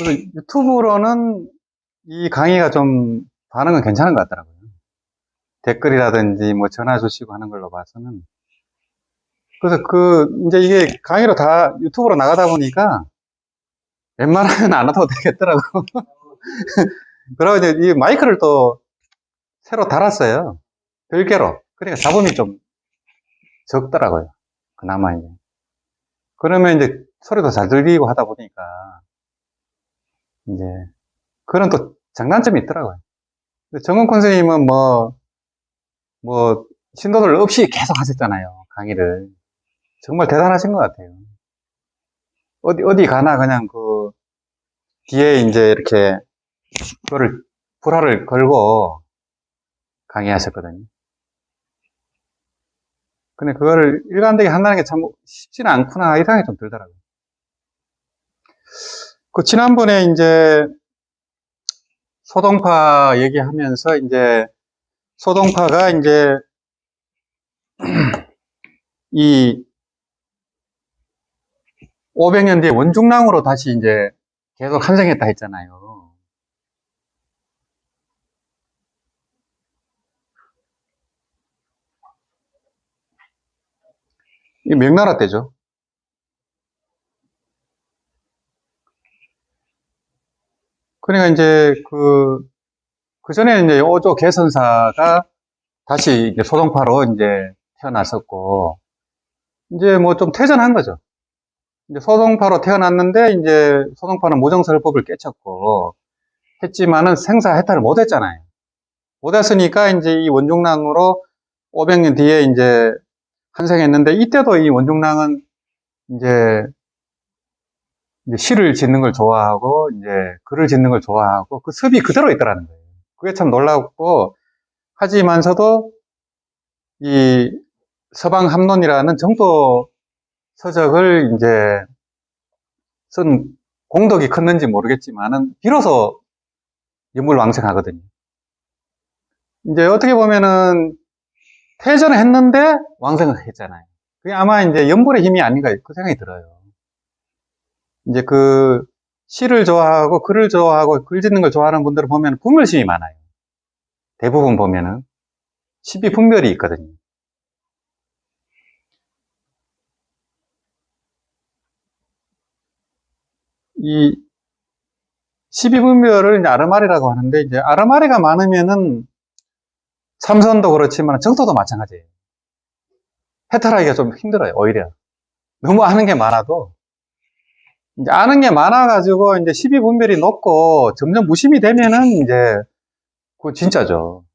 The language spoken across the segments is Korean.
그래서 유튜브로는 이 강의가 좀 반응은 괜찮은 것 같더라고요. 댓글이라든지 뭐 전화 주시고 하는 걸로 봐서는. 그래서 이제 이게 강의로 다 유튜브로 나가다 보니까 웬만하면 안 와도 되겠더라고. 그러고 이제 이 마이크를 또 새로 달았어요. 별개로. 그러니까 잡음이 좀 적더라고요. 그나마 이제. 그러면 이제 소리도 잘 들리고 하다 보니까 이제 그런 또 장단점이 있더라고요. 정은권 선생님은 뭐, 신도들 없이 계속 하셨잖아요. 강의를. 정말 대단하신 것 같아요. 어디 가나 그냥 뒤에 이제 이렇게, 불화를 걸고 강의하셨거든요. 근데 그거를 일관되게 한다는 게 참 쉽지는 않구나, 이 생각이 좀 들더라고요. 지난번에 이제 소동파 얘기하면서 이제 소동파가 이제 이 500년 뒤에 원중랑으로 다시 이제 계속 환생했다 했잖아요. 이 명나라 때죠. 그러니까 이제 그 전에 이제 오조 개선사가 다시 이제 소동파로 이제 태어났었고, 이제 뭐 좀 퇴전한 거죠. 이제 소동파로 태어났는데, 이제 소동파는 모정설법을 깨쳤고, 했지만은 생사해탈을 못 했잖아요. 못 했으니까 이제 이 원중랑으로 500년 뒤에 이제 환생했는데, 이때도 이 원중랑은 이제 시를 짓는 걸 좋아하고, 이제 글을 짓는 걸 좋아하고, 그 습이 그대로 있더라는 거예요. 그게 참 놀랍고, 하지만서도 이 서방합론이라는 정도 서적을 이제 쓴 공덕이 컸는지 모르겠지만은 비로소 연물왕성하거든요. 이제 어떻게 보면은 퇴전을 했는데 왕성을 했잖아요. 그게 아마 이제 연불의 힘이 아닌가 그 생각이 들어요. 이제 시를 좋아하고 글을 좋아하고 글 짓는 걸 좋아하는 분들을 보면 분별심이 많아요. 대부분 보면은 시비분별이 있거든요. 이 시비분별을 이제 아르마리라고 하는데, 이제 아르마리가 많으면은 삼선도 그렇지만 정토도 마찬가지예요. 해탈하기가 좀 힘들어요, 오히려. 너무 아는 게 많아도, 이제 아는 게 많아가지고, 이제 시비분별이 높고, 점점 무심이 되면은, 이제, 그거 진짜죠.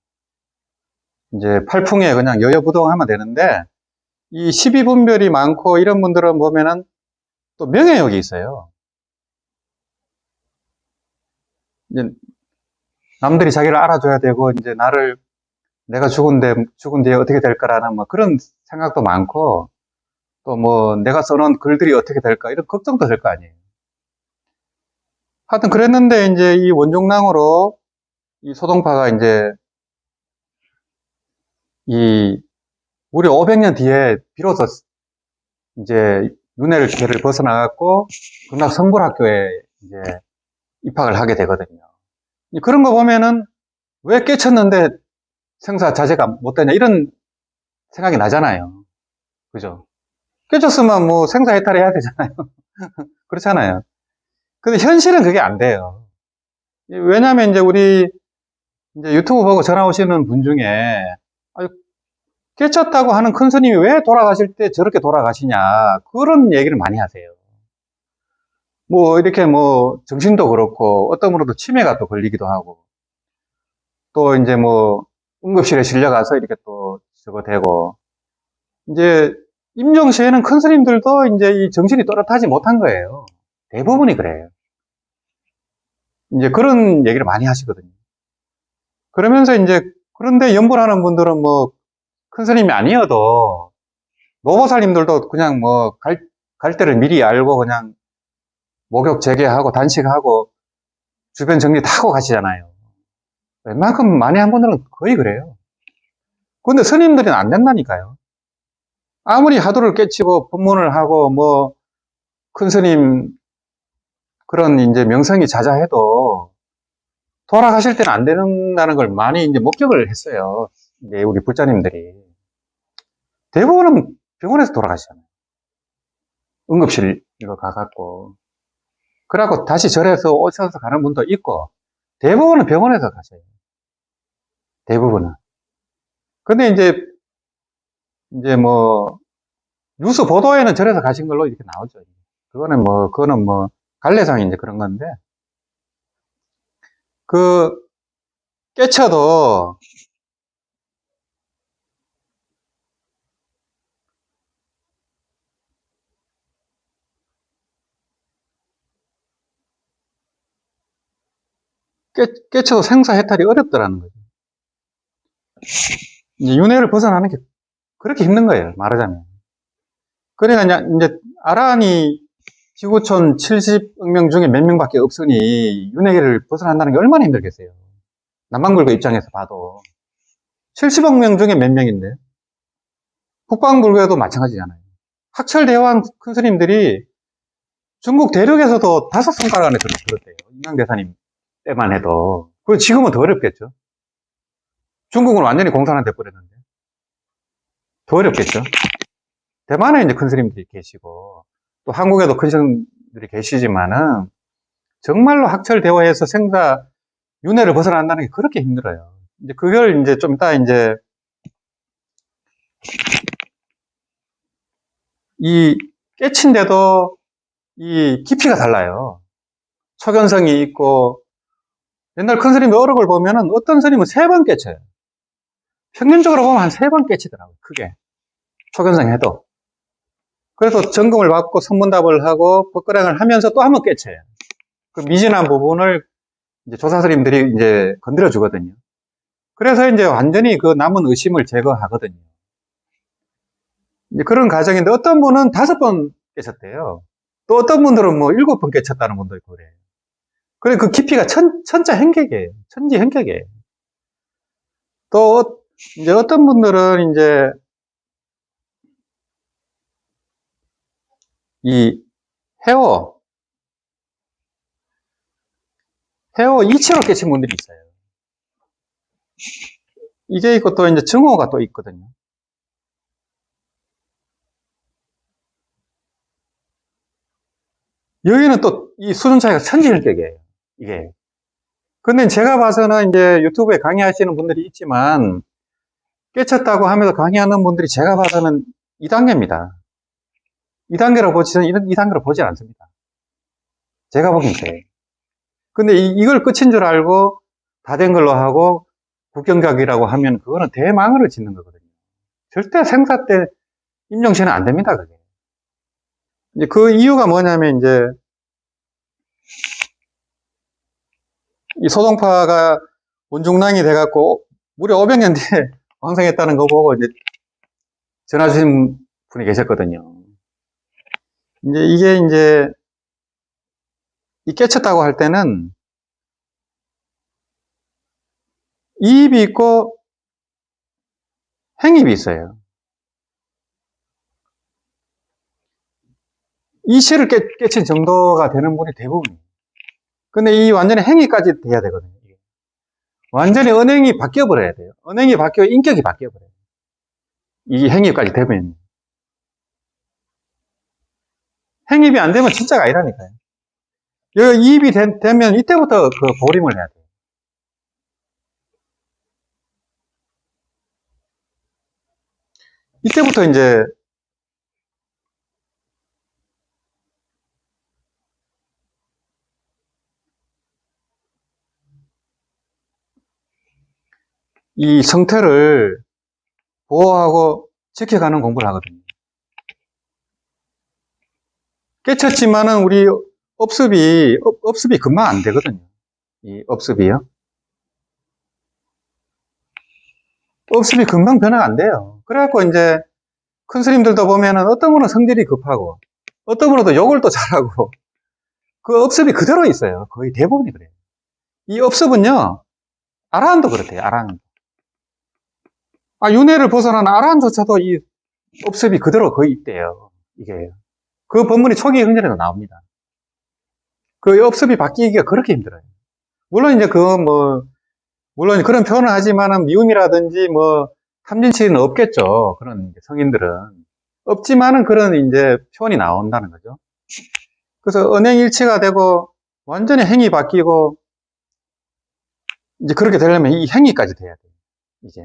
이제 팔풍에 그냥 여여부동하면 되는데, 이 시비분별이 많고, 이런 분들은 보면은, 또 명예욕이 있어요. 이제, 남들이 자기를 알아줘야 되고, 이제 내가 죽은 뒤에 어떻게 될 거라는 뭐 그런 생각도 많고, 또 뭐 내가 써놓은 글들이 어떻게 될까 이런 걱정도 될 거 아니에요. 하여튼 그랬는데 이제 이 원종랑으로 이 소동파가 이제 이 우리 500년 뒤에 비로소 이제 윤회를 벗어나갔고 군락 성불학교에 이제 입학을 하게 되거든요. 그런 거 보면은 왜 깨쳤는데 생사 자제가 못 되냐 이런 생각이 나잖아요. 그죠? 깨쳤으면 뭐 생사해탈 해야 되잖아요. 그렇잖아요. 근데 현실은 그게 안 돼요. 왜냐면 이제 우리 이제 유튜브 보고 전화 오시는 분 중에 깨쳤다고 하는 큰 스님이 왜 돌아가실 때 저렇게 돌아가시냐 그런 얘기를 많이 하세요. 뭐 이렇게 뭐 정신도 그렇고 어떤 분으로도 치매가 또 걸리기도 하고 또 이제 뭐 응급실에 실려가서 이렇게 또 저거 되고 이제 임종시에는 큰 스님들도 이제 이 정신이 또렷하지 못한 거예요. 대부분이 그래요. 이제 그런 얘기를 많이 하시거든요. 그러면서 이제 그런데 연불하는 분들은 뭐 큰 스님이 아니어도 노보살님들도 그냥 뭐 갈 때를 미리 알고 그냥 목욕 재개하고 단식하고 주변 정리 다 하고 가시잖아요. 웬만큼 많이 한 분들은 거의 그래요. 근데 스님들은 안 된다니까요. 아무리 하도를 깨치고 법문을 하고 뭐 큰 스님 그런 이제 명성이 자자해도 돌아가실 때는 안 된다는 걸 많이 이제 목격을 했어요. 이제 우리 불자님들이. 대부분은 병원에서 돌아가시잖아요. 응급실 이거 가갖고. 그래갖고 다시 절에서 오셔서 가는 분도 있고, 대부분은 병원에서 가세요. 대부분은. 근데 이제 뭐, 뉴스 보도에는 절에서 가신 걸로 이렇게 나오죠. 그거는 뭐, 관례상 이제 그런 건데, 그, 깨쳐도, 깨쳐도 생사해탈이 어렵더라는 거죠. 이제 윤회를 벗어나는 게 그렇게 힘든 거예요. 말하자면. 그러니까 이제 아란이 지구촌 70억 명 중에 몇 명밖에 없으니 윤회를 벗어난다는 게 얼마나 힘들겠어요. 남방불교 입장에서 봐도 70억 명 중에 몇 명인데 북방불교도 마찬가지잖아요. 학철대왕 큰 스님들이 중국 대륙에서도 5손가락 안에 들었대요. 인강대사님 때만 해도. 그리고 지금은 더 어렵겠죠. 중국은 완전히 공산화 돼버렸는데 더 어렵겠죠. 대만에 이제 큰 스님들이 계시고 또 한국에도 큰 스님들이 계시지만은 정말로 학철대화에서 생사 윤회를 벗어난다는 게 그렇게 힘들어요. 이제 그걸 이제 좀 이따 이제 이 깨친데도 이 깊이가 달라요. 초견성이 있고 옛날 큰 스님의 어록을 보면은 어떤 스님은 3번 깨쳐요. 평균적으로 보면 한 3번 깨치더라고요. 크게. 초견성 해도. 그래서 점검을 받고 선문답을 하고 법거량을 하면서 또 한 번 깨쳐요. 그 미진한 부분을 이제 조사 스님들이 이제 건드려 주거든요. 그래서 이제 완전히 그 남은 의심을 제거하거든요. 이제 그런 과정인데 어떤 분은 5번 깨쳤대요. 또 어떤 분들은 뭐 7번 깨쳤다는 분도 있고 그래요. 그래 그 깊이가 천자행격이에요. 천지행격이에요. 또 이제 어떤 분들은 이제 이 해오 2치로 깨친 분들이 있어요. 이게 있고 또 이제 증오가 또 있거든요. 여기는 또 이 수준 차이가 천지일격이에요. 이게. 근데 제가 봐서는 이제 유튜브에 강의하시는 분들이 있지만 깨쳤다고 하면서 강의하는 분들이 제가 봐서는 2단계입니다. 2단계로 보지는 2단계로 보지 않습니다. 제가 보기엔 그래요. 근데 이걸 끝인 줄 알고 다 된 걸로 하고 국경각이라고 하면 그거는 대망을 짓는 거거든요. 절대 생사 때 임종시는 안 됩니다, 그게. 이제 그 이유가 뭐냐면 이제 이 소동파가 원중랑이 돼갖고 무려 500년 뒤에 왕성했다는 거 보고 이제 전화 주신 분이 계셨거든요. 이게 이 깨쳤다고 할 때는 이입이 있고 행입이 있어요. 이시를 깨친 정도가 되는 분이 대부분이에요. 근데 이 완전히 행위까지 돼야 되거든요. 완전히 언행이 바뀌어버려야 돼요. 언행이 바뀌어 인격이 바뀌어버려요. 이 행위까지 되면. 행입이 안 되면 진짜가 아니라니까요. 여기 이입이 되면 이때부터 그 보림을 해야 돼요. 이때부터 이제 이 성태를 보호하고 지켜가는 공부를 하거든요. 깨쳤지만은 우리 업습이 금방 안 되거든요. 이 업습이요. 업습이 금방 변화가 안 돼요. 그래갖고 이제 큰 스님들도 보면은 어떤 분은 성질이 급하고 어떤 분은 또 욕을 또 잘하고 그 업습이 그대로 있어요. 거의 대부분이 그래요. 이 업습은요, 아라한도 그렇대요. 아라한. 윤회를 벗어난 아라한조차도 이 업습이 그대로 거의 있대요. 이게 그 법문이 초기 흥전에도 나옵니다. 그 업습이 바뀌기가 그렇게 힘들어요. 물론 이제 물론 그런 표현을 하지만은 미움이라든지 탐진치는 없겠죠. 그런 성인들은. 없지만은 그런 이제 표현이 나온다는 거죠. 그래서 언행일치가 되고 완전히 행위 바뀌고 이제 그렇게 되려면 이 행위까지 돼야 돼요. 이제.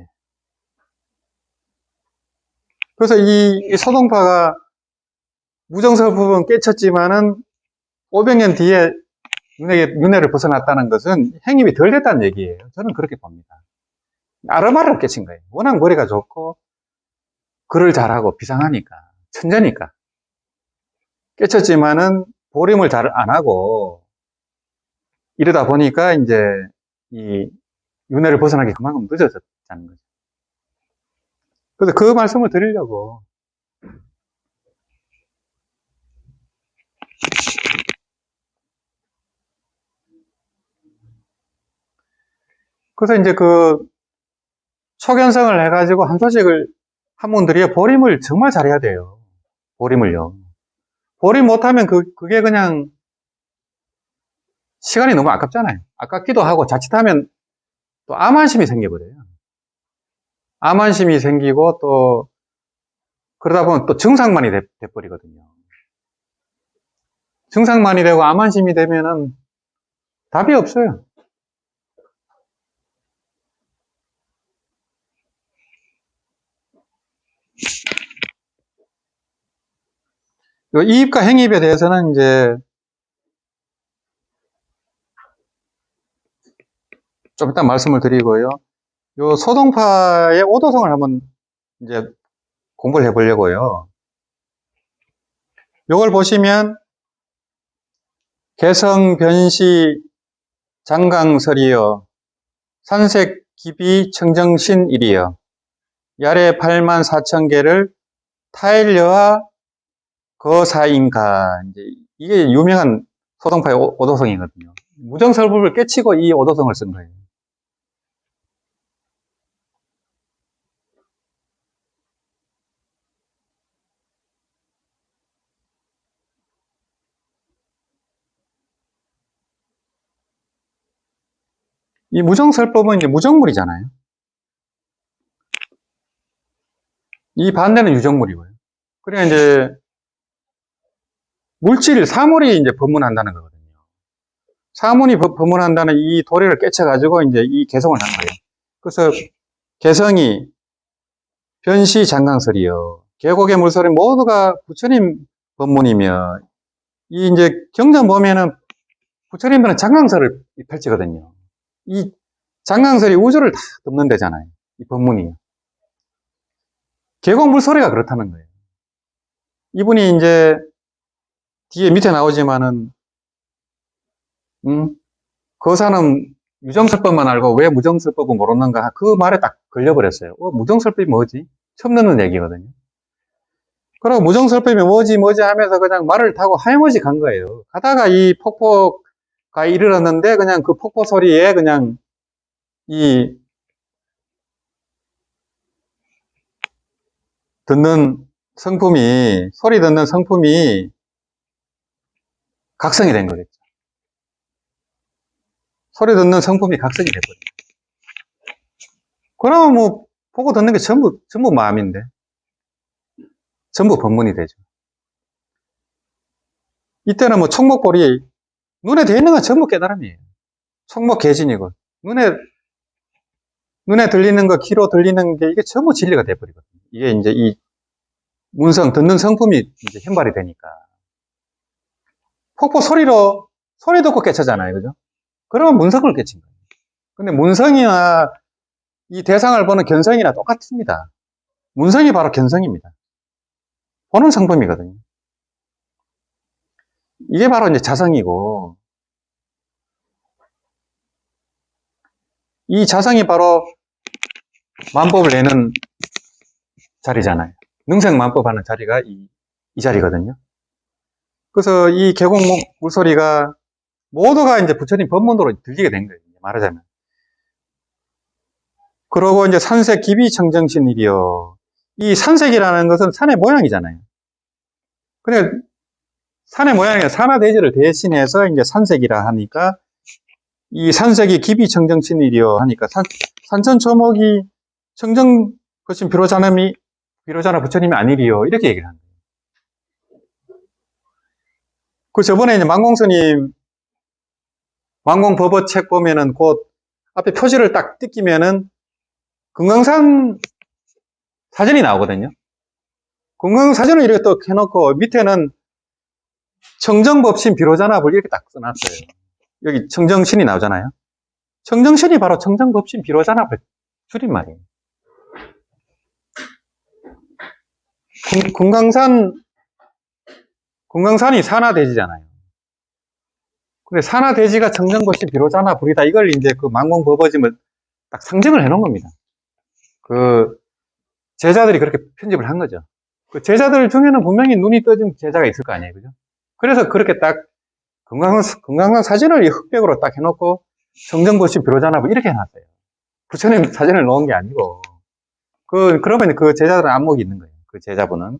그래서 이 소동파가 무정설법은 깨쳤지만은 500년 뒤에 윤회를 벗어났다는 것은 행위이 덜 됐다는 얘기예요. 저는 그렇게 봅니다. 아르마르를 깨친 거예요. 워낙 머리가 좋고 글을 잘하고 비상하니까 천재니까 깨쳤지만은 보림을 잘 안 하고 이러다 보니까 이제 이 윤회를 벗어나기 그만큼 늦어졌다는 거죠. 그래서 그 말씀을 드리려고. 그래서 이제 초견성을 해가지고 한 소식을 한 분들이 보림을 정말 잘해야 돼요. 보림을요. 보림 못하면 그게 그냥 시간이 너무 아깝잖아요. 아깝기도 하고 자칫하면 또 암환심이 생겨버려요. 암환심이 생기고 또 그러다 보면 또 증상만이 돼버리거든요. 증상만이 되고 암환심이 되면은 답이 없어요. 이입과 행입에 대해서는 이제 좀 이따 말씀을 드리고요. 요 소동파의 오도성을 한번 이제 공부를 해보려고요. 요걸 보시면 개성 변시 장강설이여 산색 기비 청정신일이여 야래 8만 4천 개를 타일려와 거사인가. 이게 유명한 소동파의 오도성이거든요. 무정설법을 깨치고 이 오도성을 쓴 거예요. 이 무정설법은 이제 무정물이잖아요. 이 반대는 유정물이고요. 그러니까 이제 사물이 이제 법문한다는 거거든요. 사물이 법문한다는 이 도리를 깨쳐가지고 이제 이 개성을 한 거예요. 그래서 개성이 변시 장강설이요. 계곡의 물소리 모두가 부처님 법문이며 이 이제 경전 보면은 부처님들은 장강설을 펼치거든요. 이 장강설이 우주를 다 덮는 데잖아요. 이 법문이. 계곡 물소리가 그렇다는 거예요. 이분이 이제 뒤에 밑에 나오지만은 거사는 유정설법만 알고 왜 무정설법은 모르는가 그 말에 딱 걸려버렸어요. 무정설법이 뭐지? 처음 듣는 얘기거든요. 그리고 무정설법이 뭐지 하면서 그냥 말을 타고 하염없이 간 거예요. 가다가 이 폭포가 이르렀는데 그냥 그 폭포 소리에 그냥 이 소리 듣는 성품이 각성이 된 거겠죠. 소리 듣는 성품이 각성이 돼버려요. 그러면 보고 듣는 게 전부 마음인데. 전부 법문이 되죠. 이때는 촉목볼이 눈에 돼 있는 건 전부 깨달음이에요. 촉목개진이고 눈에 들리는 거, 귀로 들리는 게 이게 전부 진리가 돼버리거든요. 이게 이제 이 문성 듣는 성품이 이제 현발이 되니까 폭포 소리 듣고 깨쳐잖아요, 그죠? 그러면 문성을 깨친 거예요. 근데 문성이나 이 대상을 보는 견성이나 똑같습니다. 문성이 바로 견성입니다. 보는 성품이거든요. 이게 바로 이제 자성이고, 이 자성이 바로 만법을 내는 자리잖아요. 능생만법 하는 자리가 이 자리거든요. 그래서 이 계곡 물소리가 모두가 이제 부처님 법문으로 들리게 된 거예요. 말하자면. 그러고 이제 산색 기비 청정신이리요. 이 산색이라는 것은 산의 모양이잖아요. 근데 산의 모양이 산화대지를 대신해서 이제 산색이라 하니까 이 산색이 기비청정친이리요 하니까 산천초목이 청정 것인 비로자나 부처님이 아니리요 이렇게 얘기를 합니다. 그 저번에 이제 만공스님 만공법어 책 보면은 곧 앞에 표지를 딱 뜯기면은 금강산 사진이 나오거든요. 금강사진을 이렇게 또 해놓고 밑에는 청정법신 비로자납을 이렇게 딱 써놨어요. 여기 청정신이 나오잖아요. 청정신이 바로 청정법신 비로자납을 줄임말이에요. 금강산이 산화대지잖아요. 근데 산화대지가 청정법신 비로자납불이다. 이걸 이제 그 만공법어짐을 딱 상징을 해놓은 겁니다. 그 제자들이 그렇게 편집을 한 거죠. 그 제자들 중에는 분명히 눈이 떠진 제자가 있을 거 아니에요, 그죠? 그래서 그렇게 딱 금강산 사진을 이 흑백으로 딱 해놓고 청정법신 비로자납을 이렇게 해놨어요. 부처님 사진을 넣은 게 아니고 그러면 그 제자들은 안목이 있는 거예요. 그 제자분은.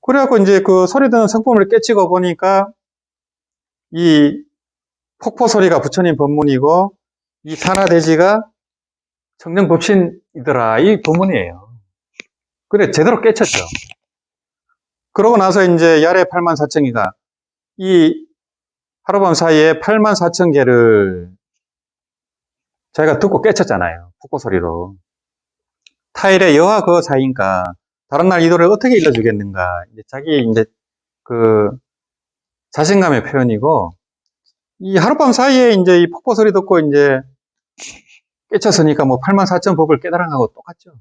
그래갖고 이제 그 소리 듣는 성품을 깨치고 보니까 이 폭포 소리가 부처님 법문이고 이 산화대지가 청정법신이더라. 이 법문이에요. 그래 제대로 깨쳤죠. 그러고 나서 이제 야래 84,000개가 이 하룻밤 사이에 84,000개를 자기가 듣고 깨쳤잖아요. 폭포 소리로. 타일의 여와 그 사이인가 다른 날 이도를 어떻게 일러주겠는가. 이제 자기 이제 그 자신감의 표현이고 이 하룻밤 사이에 이제 이 폭포 소리 듣고 이제 깨쳤으니까 뭐 84,000법을 깨달은 거하고 똑같죠.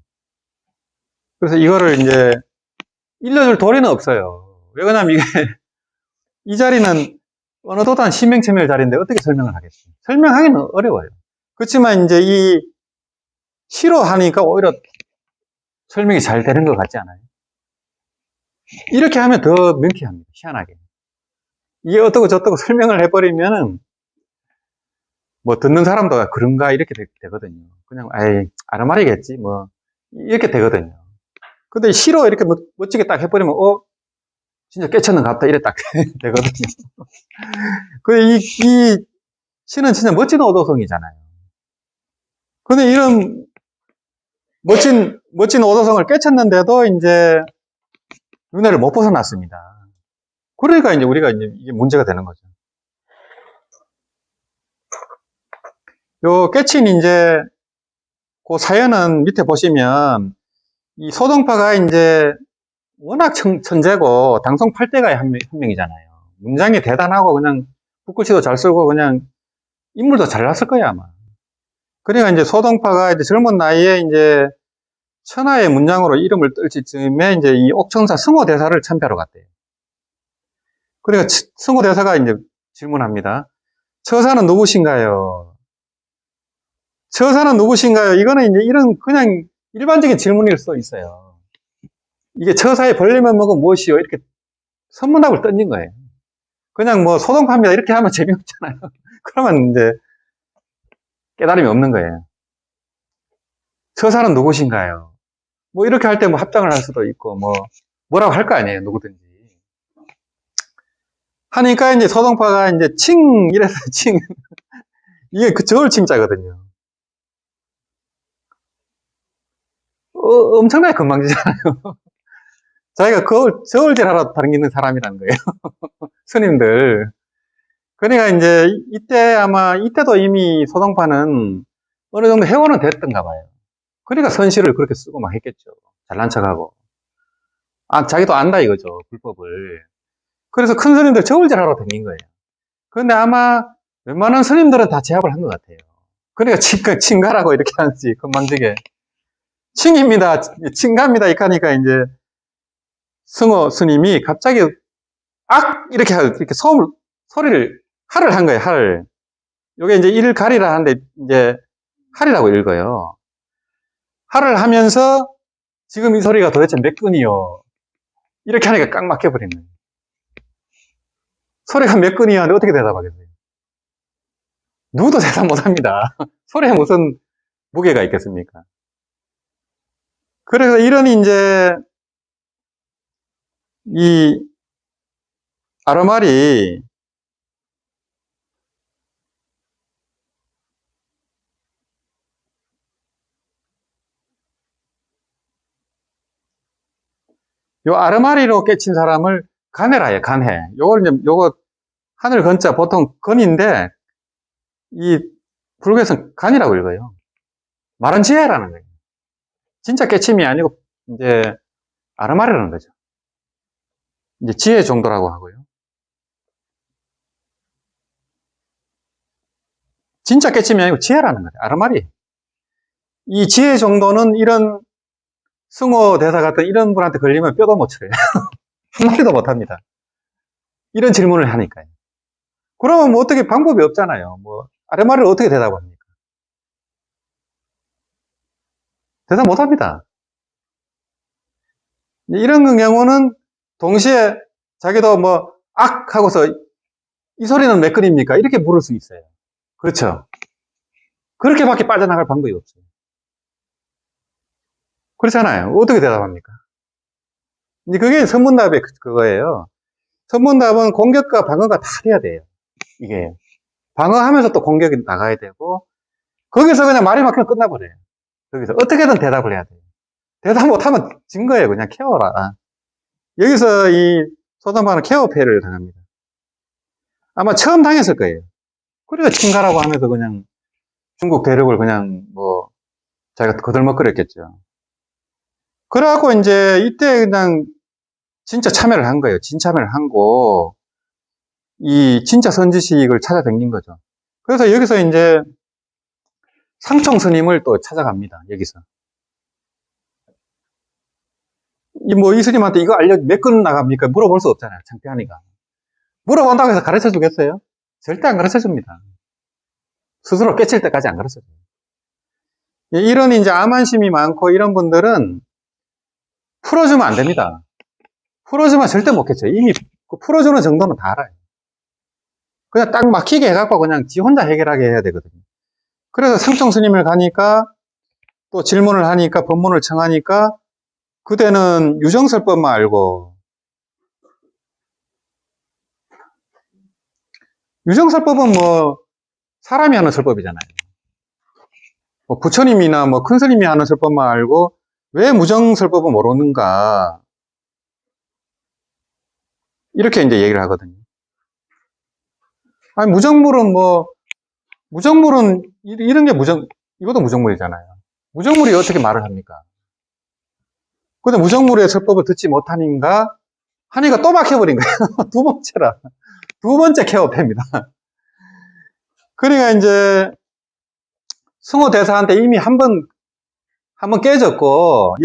그래서 이거를 이제 일러줄 도리는 없어요. 왜 그러냐면 이게 이 자리는 어느 도단 신명체멸 자리인데 어떻게 설명을 하겠어요? 설명하기는 어려워요. 그렇지만 이제 이 시로 하니까 오히려 설명이 잘 되는 것 같지 않아요? 이렇게 하면 더 명쾌합니다. 희한하게. 이게 어떻고 저떻고 설명을 해버리면은 뭐 듣는 사람도 그런가 이렇게 되거든요. 그냥 아르말이겠지 뭐 이렇게 되거든요. 근데 시로 이렇게 멋지게 딱 해버리면 진짜 깨쳤는 것 같다 이래 딱 되거든요. 이 시는 진짜 멋진 오도성이잖아요. 근데 이런 멋진 오도성을 깨쳤는데도 이제 윤회를 못 벗어났습니다. 그러니까 이제 우리가 이제 이게 문제가 되는 거죠. 요 깨친 이제 그 사연은 밑에 보시면 이 소동파가 이제 워낙 천재고 당송 8대가의 한 명이잖아요. 문장이 대단하고 그냥 붓글씨도 잘 쓰고 그냥 인물도 잘났을 거예요 아마. 그러니까 이제 소동파가 이제 젊은 나이에 이제 천하의 문장으로 이름을 떨 즈음에 이제 이 옥청사 승호대사를 참배하러 갔대요. 그러니까 승호대사가 이제 질문합니다. 처사는 누구신가요? 처사는 누구신가요? 이거는 이제 이런 그냥 일반적인 질문일 수도 있어요. 이게 처사의 벌레면목은 무엇이요? 이렇게 선문답을 던진 거예요. 그냥 뭐 소동파입니다. 이렇게 하면 재미없잖아요. 그러면 이제 깨달음이 없는 거예요. 처사는 누구신가요? 뭐 이렇게 할 때 뭐 합장을 할 수도 있고 뭐라고 할 거 아니에요. 누구든지. 하니까 이제 소동파가 이제 이래서 이게 그 저울칭자거든요. 엄청나게 건방지잖아요. 자기가 저울질하러 다니는 사람이라는 거예요. 스님들. 그러니까 이제 이때도 이미 소동파는 어느 정도 회원은 됐던가 봐요. 그러니까 선시를 그렇게 쓰고 막 했겠죠. 잘난 척하고. 자기도 안다 이거죠. 불법을. 그래서 큰 스님들 저울질하러 다닌 거예요. 그런데 아마 웬만한 스님들은 다 제압을 한 것 같아요. 그러니까 칭가라고 이렇게 하는지 건방지게. 칭입니다. 칭갑니다. 이렇게 하니까 이제 승호 스님이 갑자기 이렇게 소리를 할을 한 거예요. 할. 요게 이제 일갈이라 하는데 이제 할이라고 읽어요. 할을 하면서 지금 이 소리가 도대체 몇 근이요? 이렇게 하니까 깡 막혀버린 거예요. 소리가 몇 근이요? 하는데 어떻게 대답하겠어요? 누구도 대답 못합니다. 소리에 무슨 무게가 있겠습니까? 그래서 이런 이제 아르말이 요 아르마리로 깨친 사람을 간해라 해요, 간해. 요거 하늘 건자 보통 건인데 이 불교에서는 간이라고 읽어요. 말은 지혜라는 거예요. 진짜 깨침이 아니고 이제 아르마리라는 거죠. 이제 지혜 정도라고 하고요. 진짜 깨침이 아니고 지혜라는 거예요. 아르마리. 이 지혜 정도는 이런 승호 대사 같은 이런 분한테 걸리면 뼈도 못 쳐요. 한마디도 못 합니다. 이런 질문을 하니까요. 그러면 뭐 어떻게 방법이 없잖아요. 뭐 아르마리를 어떻게 대답합니까? 대답 못 합니다. 이런 경우는 동시에 자기도 뭐 악 하고서 이 소리는 몇 근입니까? 이렇게 물을 수 있어요. 그렇죠. 그렇게밖에 빠져나갈 방법이 없어요. 그렇잖아요. 어떻게 대답합니까? 이제 그게 선문답의 그거예요. 선문답은 공격과 방어가 다 돼야 돼요. 이게 방어하면서 또 공격이 나가야 되고 거기서 그냥 말이 막히면 끝나버려요. 거기서 어떻게든 대답을 해야 돼요. 대답 못하면 진 거예요. 그냥 케어라. 여기서 이 소담파는 케어 패를 당합니다. 아마 처음 당했을 거예요. 그래서 친가라고 하면서 그냥 중국 대륙을 그냥 뭐 자기가 거들먹거렸겠죠. 그래갖고 이제 이때 그냥 진짜 참여를 한 거예요. 진참여를 한 거, 이 진짜 선지식을 찾아다닌 거죠. 그래서 여기서 이제 상총 스님을 또 찾아갑니다. 여기서. 이 스님한테 이거 몇 건 나갑니까? 물어볼 수 없잖아요. 창피하니까. 물어본다고 해서 가르쳐 주겠어요? 절대 안 가르쳐 줍니다. 스스로 깨칠 때까지 안 가르쳐 줘요. 이런 이제 암환심이 많고 이런 분들은 풀어주면 안 됩니다. 풀어주면 절대 못 겠죠. 이미 그 풀어주는 정도는 다 알아요. 그냥 딱 막히게 해갖고 그냥 지 혼자 해결하게 해야 되거든요. 그래서 상총 스님을 가니까 또 질문을 하니까 법문을 청하니까 그대는 유정설법만 알고 유정설법은 뭐 사람이 하는 설법이잖아요. 뭐 부처님이나 뭐 큰 스님이 하는 설법만 알고 왜 무정설법은 모르는가 이렇게 이제 얘기를 하거든요. 아니 무정물은 이런 게 이것도 무정물이잖아요. 무정물이 어떻게 말을 합니까? 근데 무정물의 설법을 듣지 못하니까 하니까 또 막혀버린 거예요. 두 번째라. 두 번째 케어패입니다. 그러니까 이제 승호 대사한테 이미 한 번 깨졌고,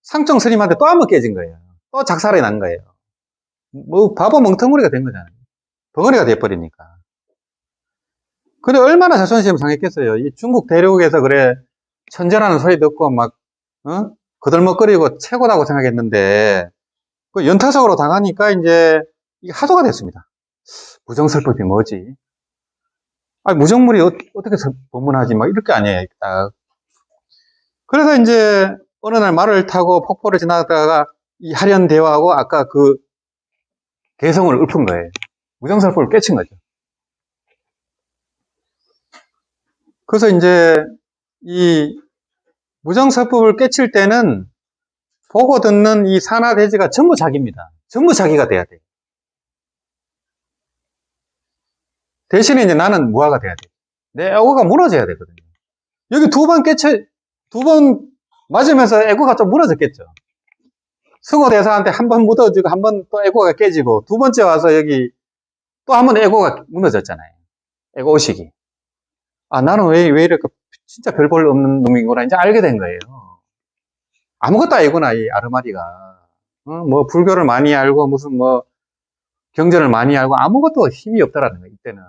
상청 스님한테 또 한 번 깨진 거예요. 또 작살이 난 거예요. 뭐, 바보 멍텅구리가 된 거잖아요. 덩어리가 돼버리니까. 근데 얼마나 자존심 상했겠어요. 이 중국 대륙에서 그래, 천재라는 소리 듣고 막, 거들먹거리고 최고다고 생각했는데, 그 연타석으로 당하니까 이제, 이게 하도가 됐습니다. 무정설법이 뭐지? 아니, 무정물이 어떻게 법문하지? 막 이렇게 아니에요. 딱. 그래서 이제 어느 날 말을 타고 폭포를 지나다가 이 하련 대화하고 아까 그 개성을 읊은 거예요. 무정설법을 깨친 거죠. 그래서 이제 이 무정설법을 깨칠 때는 보고 듣는 이 산하대지가 전부 자기입니다. 전부 자기가 돼야 돼요. 대신에 이제 나는 무아가 돼야 돼요. 내 에고가 무너져야 되거든요. 여기 두 번 맞으면서 에고가 좀 무너졌겠죠. 승호 대사한테 한 번 묻어지고 한 번 또 에고가 깨지고 두 번째 와서 여기 또 한 번 에고가 무너졌잖아요. 에고의식이. 아, 나는 왜 이렇게 진짜 별 볼 없는 놈이구나 이제 알게 된 거예요. 아무것도 아니구나, 이 아르마디가. 뭐 불교를 많이 알고 무슨 뭐 경전을 많이 알고 아무것도 힘이 없다라는 거예요, 이때는.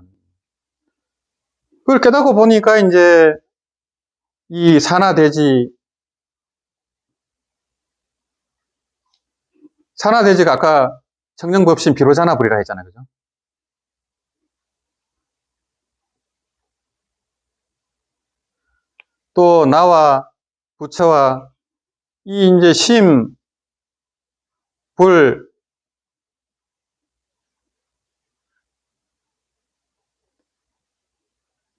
그걸 깨닫고 보니까 이제 이 산하대지가 아까 청정법신 비로자나 불이라 했잖아요. 그죠? 또 나와 부처와 이 이제 심, 불,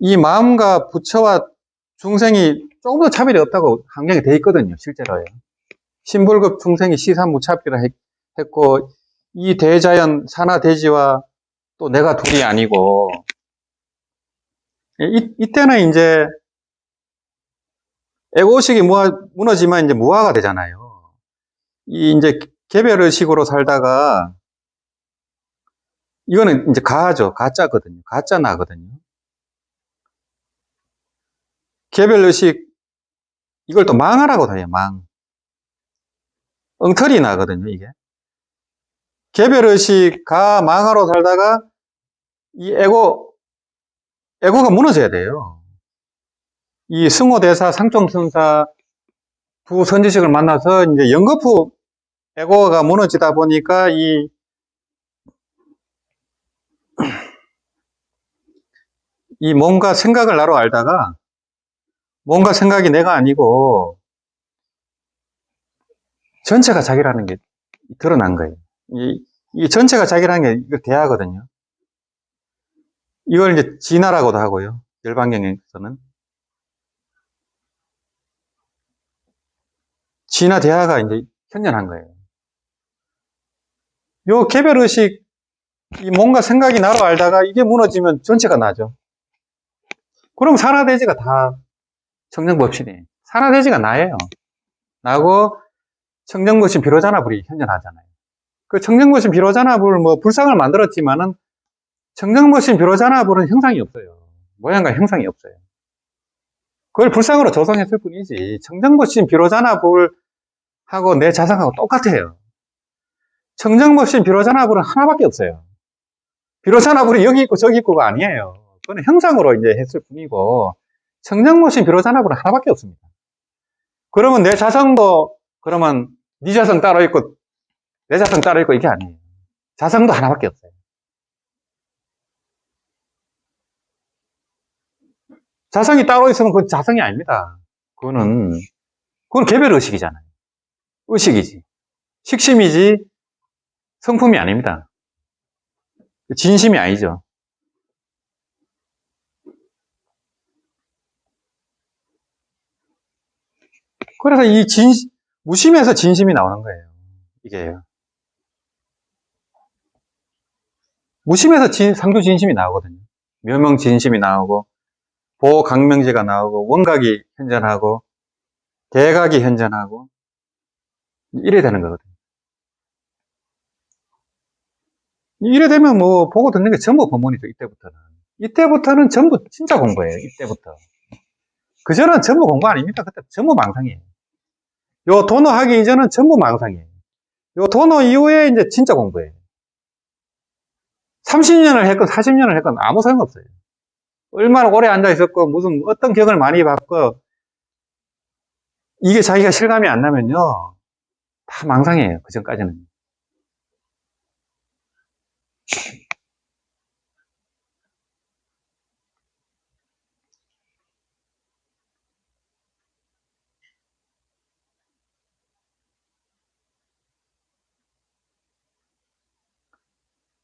이 마음과 부처와 중생이 조금 더 차별이 없다고 환경이 돼 있거든요, 실제로요. 신불급 중생이 시사무차별을 했고, 이 대자연, 산하대지와 또 내가 둘이 아니고, 이때는 이제 에고의식이 무너지면 이제 무아가 되잖아요. 이 이제 개별의식으로 살다가, 이거는 이제 가죠. 가짜거든요. 가짜 나거든요. 개별의식, 이걸 또 망하라고 해요, 망. 엉터리 나거든요, 이게. 개별의식, 망하로 살다가, 이 에고가 무너져야 돼요. 이 승호대사, 상총선사 두 선지식을 만나서 이제 연거푸 에고가 무너지다 보니까 이 뭔가 생각을 나로 알다가 뭔가 생각이 내가 아니고 전체가 자기라는 게 드러난 거예요. 이 전체가 자기라는 게 이거 대하거든요. 이걸 이제 진화라고도 하고요. 열반경에서는. 진화 대하가 이제 현존한 거예요. 요 개별의식, 이 뭔가 생각이 나로 알다가 이게 무너지면 전체가 나죠. 그럼 산하대지가 다 청정법신이에요. 산하대지가 나예요. 나고 청정법신 비로자나불이 현존하잖아요. 그 청정법신 비로자나불 불상을 만들었지만은 청정법신 비로자나불은 형상이 없어요. 모양과 형상이 없어요. 그걸 불상으로 조성했을 뿐이지 청정법신 비로자나불하고 내 자성하고 똑같아요. 청정법신 비로자나불은 하나밖에 없어요. 비로자나불이 여기 있고 저기 있고가 아니에요. 그건 형상으로 이제 했을 뿐이고 청정법신 비로자나불은 하나밖에 없습니다. 그러면 내 자성도 그러면 네 자성 따로 있고 내 자성 따로 있고 이게 아니에요. 자성도 하나밖에 없어요. 자성이 따로 있으면 그건 자성이 아닙니다. 그건 개별 의식이잖아요. 의식이지. 식심이지 성품이 아닙니다. 진심이 아니죠. 그래서 무심에서 진심이 나오는 거예요. 이게요. 무심에서 상주 진심이 나오거든요. 묘명 진심이 나오고 보강명제가 나오고 원각이 현존하고 대각이 현존하고 이래 되는 거거든요. 이래 되면 보고 듣는 게 전부 법문이죠. 이때부터는 전부 진짜 공부예요. 이때부터. 그전은 전부 공부 아닙니다. 그때 전부 망상이에요. 요 도노 하기 이전은 전부 망상이에요. 요 도노 이후에 이제 진짜 공부예요. 30년을 했건 40년을 했건 아무 소용없어요. 얼마나 오래 앉아 있었고 무슨 어떤 격을 많이 받고 이게 자기가 실감이 안 나면요 다 망상이에요. 그 전까지는.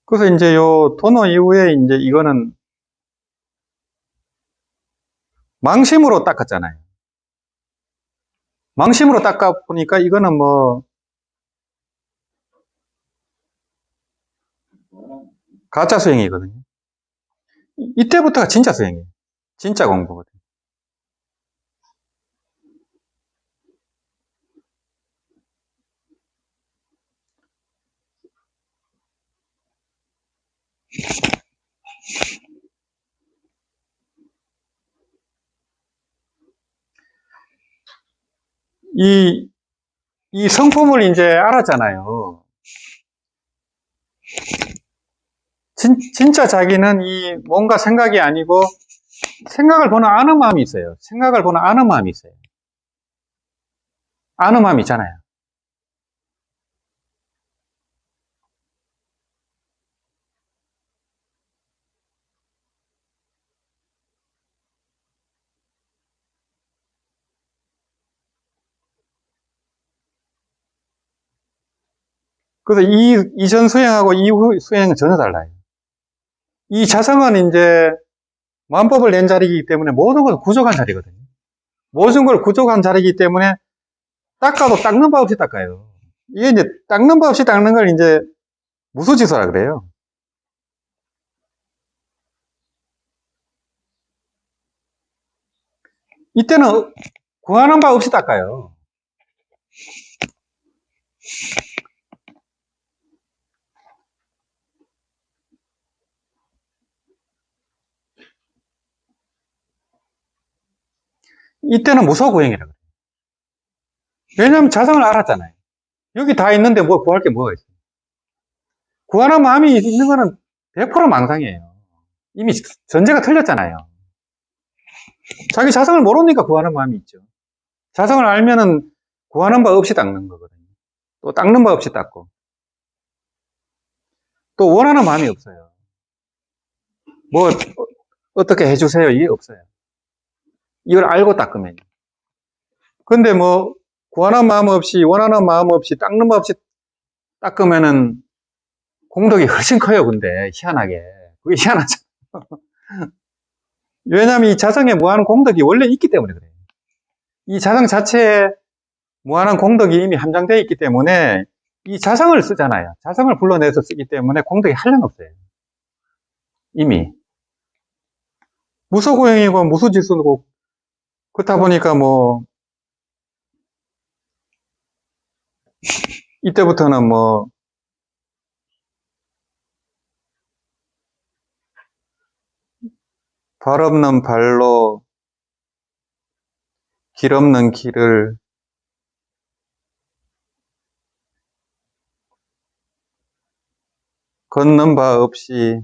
그래서 이제 요 도노 이후에 이제 이거는 망심으로 닦았잖아요. 망심으로 닦아 보니까 이거는 가짜 수행이거든요. 이때부터가 진짜 수행이에요. 진짜 공부거든요. 이 성품을 이제 알았잖아요. 진짜 자기는 이 뭔가 생각이 아니고 생각을 보는 아는 마음이 있어요. 생각을 보는 아는 마음이 있어요. 아는 마음이 있잖아요. 그래서 이전 수행하고 이후 수행은 전혀 달라요. 이 자성은 이제 만법을 낸 자리이기 때문에 모든 걸 구족한 자리거든요. 모든 걸 구족한 자리이기 때문에 닦아도 닦는 법 없이 닦아요. 이게 이제 닦는 법 없이 닦는 걸 이제 무수지수라 그래요. 이때는 구하는 바 없이 닦아요. 이때는 무소구행이라 그래요. 왜냐하면 자성을 알았잖아요. 여기 다 있는데 뭐 구할 게 뭐가 있어요. 구하는 마음이 있는 거는 100% 망상이에요. 이미 전제가 틀렸잖아요. 자기 자성을 모르니까 구하는 마음이 있죠. 자성을 알면은 구하는 바 없이 닦는 거거든요. 또 닦는 바 없이 닦고. 또 원하는 마음이 없어요. 뭐 어떻게 해주세요 이게 없어요. 이걸 알고 닦으면. 근데 뭐 구하는 마음 없이 원하는 마음 없이 닦는 법 없이 닦으면은 공덕이 훨씬 커요. 근데 희한하게 그게 희한하죠. 왜냐하면 이 자성에 무한 공덕이 원래 있기 때문에 그래요. 이 자성 자체에 무한한 공덕이 이미 함장되어 있기 때문에 이 자성을 쓰잖아요. 자성을 불러내서 쓰기 때문에 공덕이 한량없어요. 이미 무소고행이고 무소지수고 그렇다 보니까 뭐 이때부터는 뭐 발 없는 발로 길 없는 길을 걷는 바 없이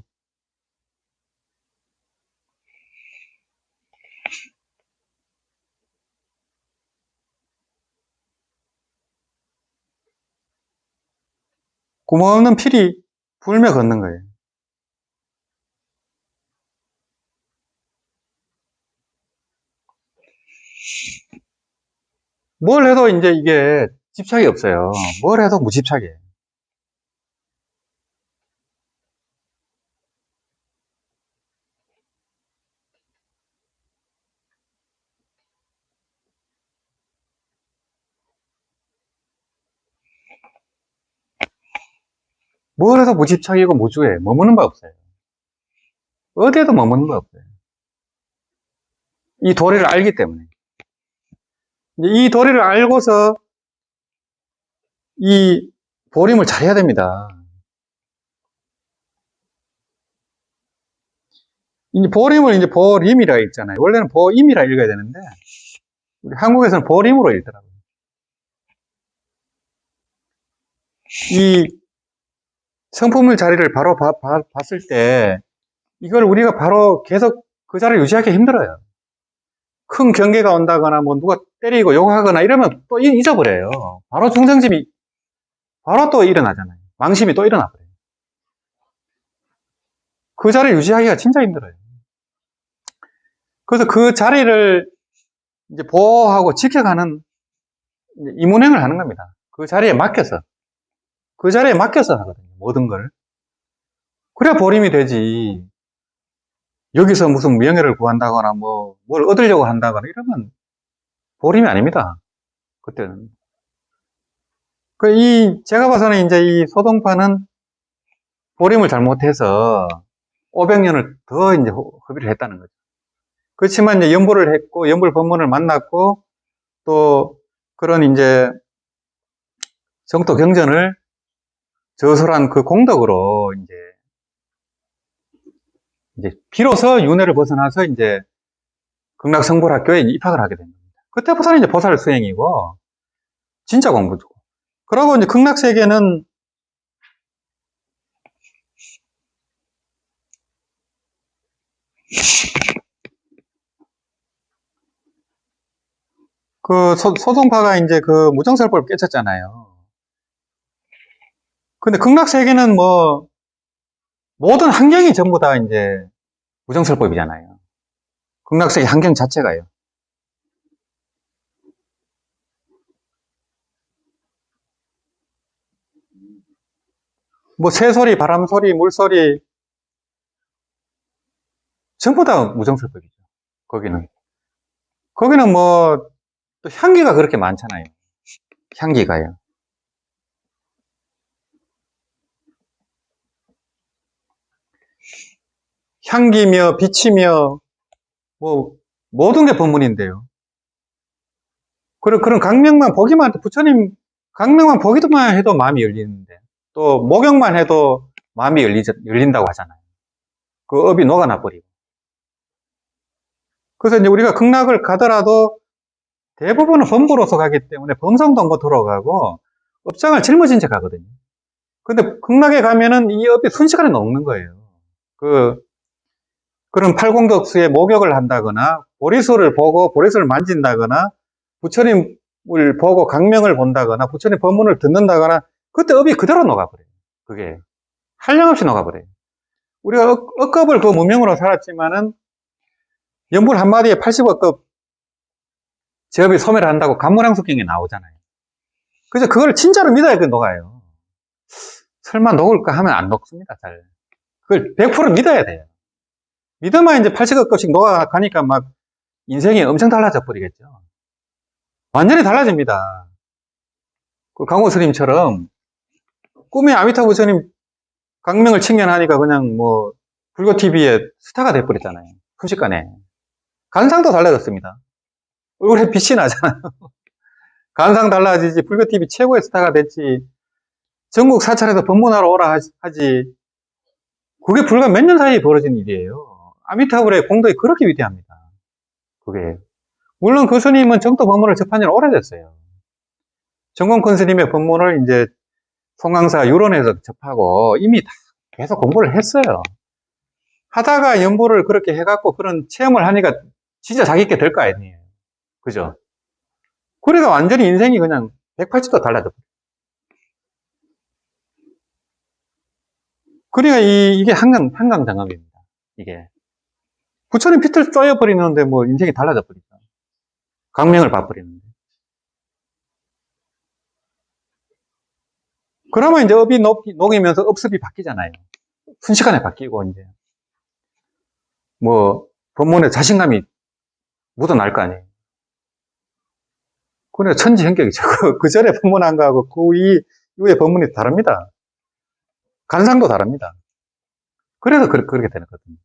구멍 없는 필이 불며 걷는 거예요. 뭘 해도 이제 이게 집착이 없어요. 뭘 해도 무집착이에요. 뭘 해도 무집착이고 무주해. 머무는 바 없어요. 어디에도 머무는 바 없어요. 이 도리를 알기 때문에. 이 도리를 알고서 이 보림을 잘해야 됩니다. 이 보림을 이제 보림이라 읽잖아요. 원래는 보임이라 읽어야 되는데 우리 한국에서는 보림으로 읽더라고요. 이 성품의 자리를 바로 봤을 때 이걸 우리가 바로 계속 그 자리를 유지하기 힘들어요. 큰 경계가 온다거나 뭐 누가 때리고 욕하거나 이러면 또 잊어버려요. 바로 중생심이 바로 또 일어나잖아요. 망심이 또 일어나버려요. 그 자리를 유지하기가 진짜 힘들어요. 그래서 그 자리를 이제 보호하고 지켜가는 이문행을 하는 겁니다. 그 자리에 맡겨서. 그 자리에 맡겨서 하거든요. 모든 걸. 그래야 보림이 되지. 여기서 무슨 명예를 구한다거나 뭐 뭘 얻으려고 한다거나 이러면 보림이 아닙니다. 그때는. 제가 봐서는 이제 이 소동파는 보림을 잘못해서 500년을 더 이제 허비를 했다는 거죠. 그렇지만 이제 연보를 했고, 연불 법문을 만났고, 또 그런 이제 정토 경전을 저술한 그 공덕으로 이제 비로소 윤회를 벗어나서 이제 극락성불학교에 입학을 하게 됩니다. 그때부터는 이제 보살 수행이고, 진짜 공부죠. 그러고 이제 극락세계는 그 소동파가 이제 그 무정설법을 깨쳤잖아요. 근데 극락세계는 뭐 모든 환경이 전부 다 이제 무정설법이잖아요. 극락세계 환경 자체가요. 뭐 새소리, 바람소리, 물소리 전부 다 무정설법이죠. 거기는. 거기는 뭐, 또 향기가 그렇게 많잖아요. 향기가요. 향기며, 빛이며, 뭐, 모든 게 법문인데요. 그런 강명만 보기만, 부처님 강명만 보기만 해도 마음이 열리는데, 또 목욕만 해도 마음이 열린다고 하잖아요. 그 업이 녹아나 버리고. 그래서 이제 우리가 극락을 가더라도 대부분은 범부로서 가기 때문에 범성도 못 들어가고 업장을 짊어진 채 가거든요. 근데 극락에 가면은 이 업이 순식간에 녹는 거예요. 그런 팔공덕수에 목욕을 한다거나 보리수를 보고 보리수를 만진다거나 부처님을 보고 강명을 본다거나 부처님 법문을 듣는다거나 그때 업이 그대로 녹아버려요. 그게 한량없이 녹아버려요. 우리가 억겁을 그 무명으로 살았지만은 연불 한마디에 80억급 제업이 소멸한다고 간무량수경에 나오잖아요. 그래서 그걸 진짜로 믿어야 그 녹아요. 설마 녹을까 하면 안 녹습니다. 잘. 그걸 100% 믿어야 돼요. 믿으면 이제 80억급씩 녹아가니까 막 인생이 엄청 달라져 버리겠죠. 완전히 달라집니다. 그 강호 스님처럼 꿈에 아미타부 스님 강명을 칭찬하니까 그냥 뭐 불교 TV에 스타가 돼버렸잖아요. 순식간에. 간상도 달라졌습니다. 얼굴에 빛이 나잖아요. 간상 달라지지 불교 TV 최고의 스타가 됐지. 전국 사찰에서 법문하러 오라 하지. 그게 불과 몇 년 사이에 벌어진 일이에요. 아미타불의 공덕이 그렇게 위대합니다. 그게. 물론 그 스님은 정도 법문을 접한 지는 오래됐어요. 정공큰 스님의 법문을 이제 송강사 유론에서 접하고 이미 다 계속 공부를 했어요. 하다가 연부를 그렇게 해갖고 그런 체험을 하니까 진짜 자기께 될 거 아니에요. 그죠? 그러니까 완전히 인생이 그냥 180도 달라져. 그러니까 이게 한강장엄입니다. 이게. 부처님 피틀 쏘여버리는데 뭐 인생이 달라져 버리죠. 강명을 봐버리는데. 그러면 이제 업이 녹이면서 업습이 바뀌잖아요. 순식간에 바뀌고 이제 뭐 법문에 자신감이 묻어날 거 아니에요. 그러니까 천지hen격이죠. 그 전에 법문한 거하고 그 이후에 법문이 다릅니다. 간상도 다릅니다. 그래서 그렇게 되는 거거든요.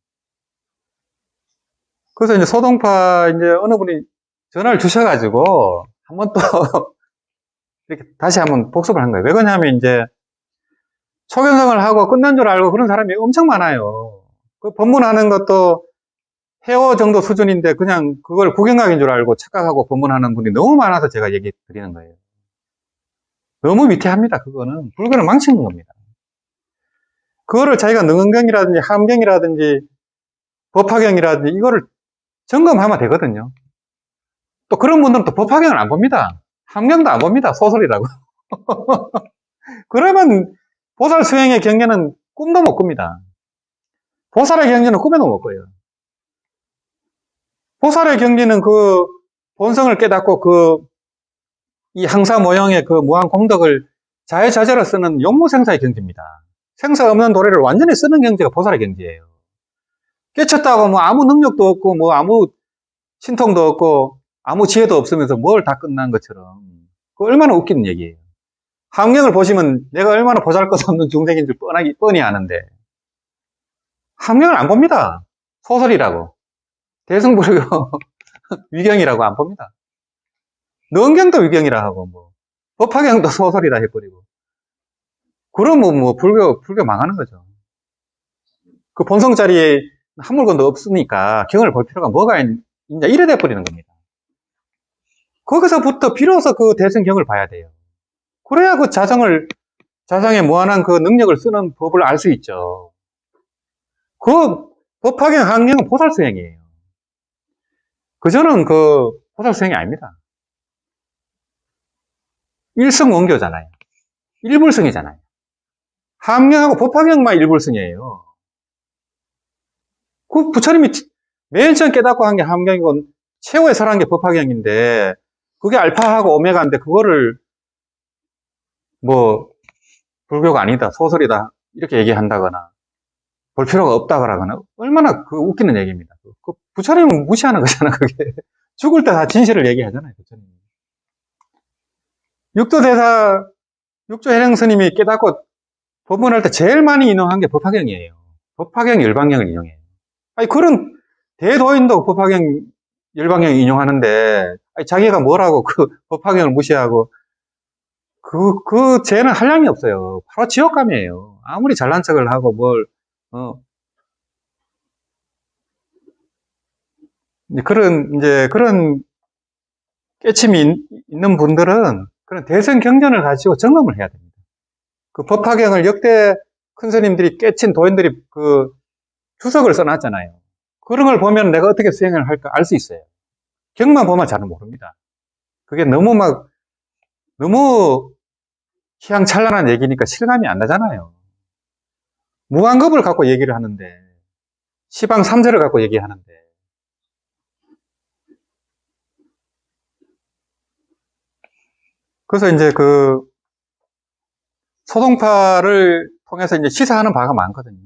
그래서 이제 소동파 이제 어느 분이 전화를 주셔가지고 한번 또 이렇게 다시 한번 복습을 한 거예요. 왜 그러냐면 이제 초견성을 하고 끝난 줄 알고 그런 사람이 엄청 많아요. 그 법문하는 것도 회어 정도 수준인데 그냥 그걸 구경각인 줄 알고 착각하고 법문하는 분이 너무 많아서 제가 얘기 드리는 거예요. 너무 위태합니다. 그거는 불교를 망치는 겁니다. 그거를 자기가 능언경이라든지 함경이라든지 법화경이라든지 이거를 점검하면 되거든요. 또 그런 분들은 또 법화경을 안 봅니다. 함경도 안 봅니다. 소설이라고. 그러면 보살 수행의 경계는 꿈도 못 꿉니다. 보살의 경계는 꿈에도 못 꿔요. 보살의 경계는 그 본성을 깨닫고 이 항사 모형의 그 무한 공덕을 자해자재로 쓰는 용무생사의 경지입니다. 생사 없는 도래를 완전히 쓰는 경지가 보살의 경지예요. 깨쳤다고 뭐 아무 능력도 없고 뭐 아무 신통도 없고 아무 지혜도 없으면서 뭘 다 끝난 것처럼 그 얼마나 웃기는 얘기예요. 함경을 보시면 내가 얼마나 보잘것없는 중생인 줄 뻔히 아는데 함경을 안 봅니다. 소설이라고 대승불교 위경이라고 안 봅니다. 능경도 위경이라 하고 뭐 법화경도 소설이라 해버리고 그러면 뭐 불교 망하는 거죠. 그 본성 자리에 한 물건도 없으니까 경을 볼 필요가 뭐가 있냐 이래 돼버리는 겁니다. 거기서부터 비로소 그 대승경을 봐야 돼요. 그래야 그 자성의 무한한 그 능력을 쓰는 법을 알 수 있죠. 그 법화경 항경은 보살수행이에요. 그저는 그 보살수행이 아닙니다. 일성원교잖아요. 일불승이잖아요. 함경하고 법화경만 일불승이에요. 그 부처님이 맨 처음 깨닫고 한 게 함경이고 최후에 설한 게 법화경인데 그게 알파하고 오메가인데 그거를 뭐 불교가 아니다, 소설이다 이렇게 얘기한다거나 볼 필요가 없다거나 얼마나 그 웃기는 얘기입니다. 그 부처님은 무시하는 거잖아, 그게. 죽을 때 다 진실을 얘기하잖아요, 부처님이. 육도대사, 육조해령 스님이 깨닫고 법문할 때 제일 많이 인용한 게 법화경이에요. 법화경 열방경을 인용해요. 아니, 그런 대도인도 법화경 열방경 인용하는데, 아니, 자기가 뭐라고 그 법화경을 무시하고, 그 죄는 한량이 없어요. 바로 지옥감이에요. 아무리 잘난 척을 하고 어, 그런 깨침이 있는 분들은 그런 대선 경전을 가지고 점검을 해야 됩니다. 그 법화경을 역대 큰 스님들이 깨친 도인들이 그 주석을 써놨잖아요. 그런 걸 보면 내가 어떻게 수행을 할까 알 수 있어요. 경만 보면 잘 모릅니다. 그게 너무 희양찬란한 얘기니까 실감이 안 나잖아요. 무한겁을 갖고 얘기를 하는데, 시방 3절을 갖고 얘기하는데, 그래서 이제 그 소동파를 통해서 이제 시사하는 바가 많거든요.